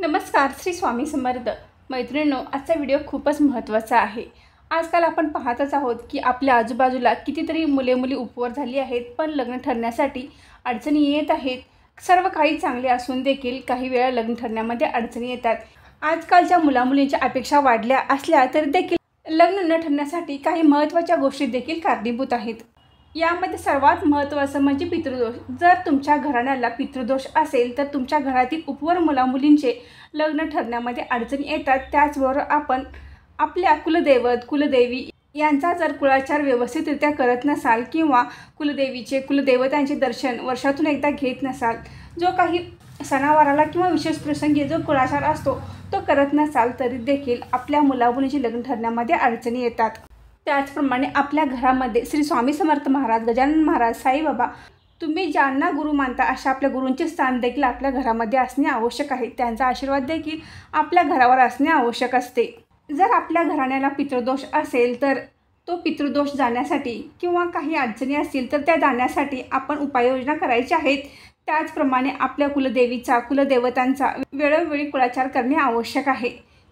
नमस्कार, श्री स्वामी समर्थ. मैत्रिणींनो, आजचा व्हिडिओ खूपच महत्त्वाचा आहे. आजकाल आपण पाहतच आहोत की आपल्या आजूबाजूला कितीतरी मुले उपवर झाली आहेत, पण लग्न ठरण्यासाठी अडचणी येत आहेत. सर्व काही चांगले असून देखील काही वेळा लग्न ठरण्यामध्ये अडचणी येतात. आजकालच्या मुलामुलींच्या अपेक्षा वाढल्या असल्या तरी देखील लग्न न ठरण्यासाठी काही महत्त्वाच्या गोष्टी देखील कारणीभूत आहेत. यामध्ये सर्वात महत्त्वाचं म्हणजे पितृदोष. जर तुमच्या घराण्याला पितृदोष असेल तर तुमच्या घरातील उपवर मुलामुलींचे लग्न ठरण्यामध्ये अडचणी येतात. त्याचबरोबर आपण आपल्या कुलदैवत कुलदेवी यांचा जर कुळाचार व्यवस्थितरित्या करत नसाल किंवा कुलदेवतांचे दर्शन वर्षातून एकदा घेत नसाल, जो काही सणावाराला किंवा विशेष प्रसंगी जो कुळाचार असतो तो करत नसाल तरी देखील आपल्या मुलामुलींचे लग्न ठरण्यामध्ये अडचणी येतात. त्याचप्रमाणे आपल्या घरामध्ये श्री स्वामी समर्थ महाराज, गजानन महाराज, साईबाबा, तुम्ही ज्यांना गुरु मानता अशा आपल्या गुरूंचे स्थान देखील आपल्या घरामध्ये असणे आवश्यक आहे. त्यांचा आशीर्वाद देखील आपल्या घरावर असणे आवश्यक असते. जर आपल्या घराण्याला पितृदोष असेल तर तो पितृदोष जाण्यासाठी किंवा काही अडचणी असतील तर त्या जाण्यासाठी आपण उपाययोजना करायच्या आहेत. त्याचप्रमाणे आपल्या कुलदेवतांचा वेळोवेळी कुळाचार करणे आवश्यक आहे.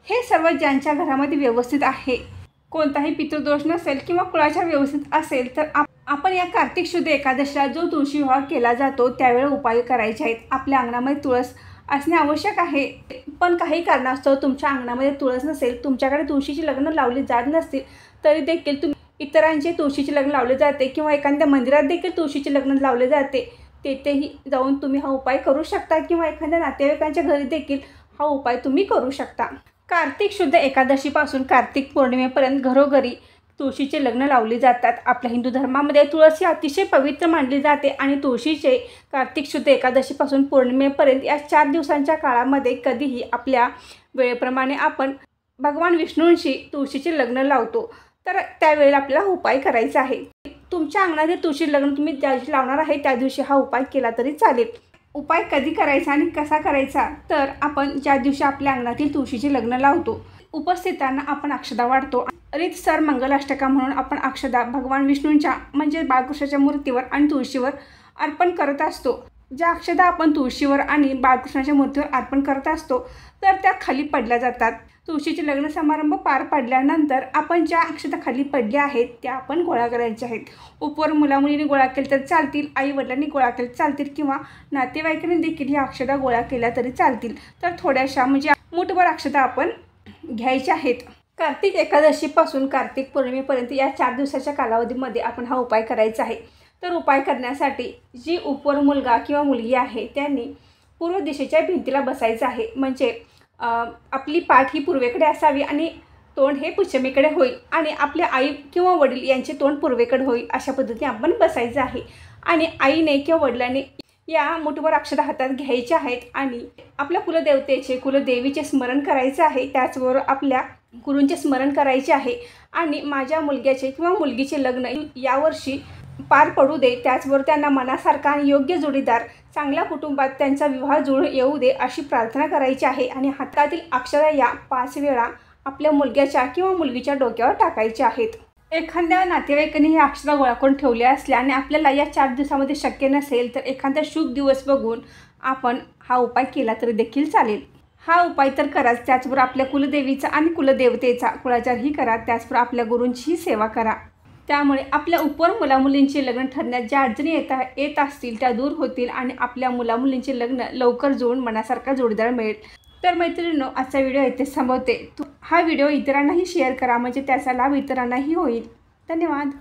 हे सर्व ज्यांच्या घरामध्ये व्यवस्थित आहे, कोणताही पितृदोष नसेल किंवा कुळाचार व्यवस्थित असेल तर आपण या कार्तिक शुद्ध एकादशीला जो तुळशी विवाह केला जातो त्यावेळी उपाय करायचे आहेत. आपल्या अंगणामध्ये तुळस असणे आवश्यक आहे. पण काही कारणास्तव तुमच्या अंगणामध्ये तुळस नसेल, तुमच्याकडे तुळशीची लग्न लावली जात नसतील तरी देखील तुम्ही इतरांचे तुळशीचे लग्न लावले जाते किंवा एखाद्या मंदिरात देखील तुळशीचे लग्न लावले जाते, तेथेही जाऊन तुम्ही हा उपाय करू शकता किंवा एखाद्या नातेवाईकांच्या घरी देखील हा उपाय तुम्ही करू शकता. कार्तिक शुद्ध एकादशीपासून कार्तिक पौर्णिमेपर्यंत घरोघरी तुळशीचे लग्न लावले जातात. आपल्या हिंदू धर्मामध्ये तुळस ही अतिशय पवित्र मानली जाते आणि तुळशीचे कार्तिक शुद्ध एकादशीपासून पौर्णिमेपर्यंत या 4 दिवसांच्या काळामध्ये कधीही आपल्या वेळेप्रमाणे आपण भगवान विष्णूंशी तुळशीचे लग्न लावतो. तर त्यावेळेला आपल्याला उपाय करायचा आहे. तुमच्या अंगणातील तुळशी लग्न तुम्ही ज्या दिवशी लावणार आहे त्या दिवशी हा उपाय केला तरी चालेल. उपाय कधी करायचा आणि कसा करायचा, तर आपण ज्या दिवशी आपल्या अंगणातील तुळशीचे लग्न लावतो उपस्थितांना आपण अक्षदा वाढतो. रीतसर मंगलाष्टका म्हणून आपण अक्षदा भगवान विष्णूंच्या म्हणजे बाळकृष्णाच्या मूर्तीवर आणि तुळशीवर अर्पण करत असतो. ज्या अक्षदा आपण तुळशीवर आणि बाळकृष्णाच्या मूर्तीवर अर्पण करत असतो तर त्या खाली पडल्या जातात. तुळशीचे लग्न समारंभ पार पडल्यानंतर आपण ज्या अक्षता खाली पडल्या आहेत त्या आपण गोळा करायच्या आहेत. उपवर मुलामुलींनी गोळा केले तर चालतील, आई वडिलांनी गोळा केले चालतील किंवा नातेवाईकांनी देखील ह्या अक्षता गोळा केल्या तरी चालतील. तर थोड्याशा म्हणजे मुठभर अक्षता आपण घ्यायच्या आहेत. कार्तिक एकादशीपासून कार्तिक पौर्णिमेपर्यंत या 4 दिवसाच्या कालावधीमध्ये आपण हा उपाय करायचा आहे. तर उपाय करण्यासाठी जी उपवर मुलगा किंवा मुलगी आहे त्यांनी पूर्व दिशेच्या भिंतीला बसायचं आहे. म्हणजे आपली पाठ ही पूर्वेकडे असावी आणि तोंड हे पश्चिमेकडे होईल आणि आपल्या आई किंवा वडील यांचे तोंड पूर्वेकडे होईल. अशा पद्धतीने आपण बसायचं आहे आणि आईने किंवा वडिलांनी या मुठभर अक्षता हातात घ्यायच्या आहेत आणि आपल्या कुलदेवीचे स्मरण करायचं आहे. त्याचबरोबर आपल्या गुरूंचे स्मरण करायचे आहे आणि माझ्या मुलग्याचे किंवा मुलगीचे लग्न यावर्षी पार पडू दे, त्याचबरोबर त्यांना मनासारखा आणि योग्य जोडीदार चांगल्या कुटुंबात त्यांचा विवाह जुळून येऊ दे अशी प्रार्थना करायची आहे. आणि हातातील अक्षरा या 5 वेळा आपल्या मुलग्याच्या किंवा मुलगीच्या डोक्यावर टाकायच्या आहेत. एखाद्या नातेवाईकांनी हे अक्षरा गोळा करून ठेवल्या असल्या आणि आपल्याला या 4 दिवसामध्ये शक्य नसेल तर एखादा शुभ दिवस बघून आपण हा उपाय केला तरी देखील चालेल. हा उपाय तर कराच. त्याचबरोबर आपल्या कुलदेवीचा आणि कुलदेवतेचा कुळाचारही करा. त्याचबरोबर आपल्या गुरूंचीही सेवा करा. त्यामुळे आपल्या उपवर मुलामुलींचे लग्न ठरण्यात ज्या अडचणी येत असतील त्या दूर होतील आणि आपल्या मुलामुलींचे लग्न लवकर जुळून मनासारखा जोडीदार मिळेल. तर मैत्रिणींनो, आजचा व्हिडिओ इथेच थांबवते. हा व्हिडिओ इतरांनाही शेअर करा म्हणजे त्याचा लाभ इतरांनाही होईल. धन्यवाद.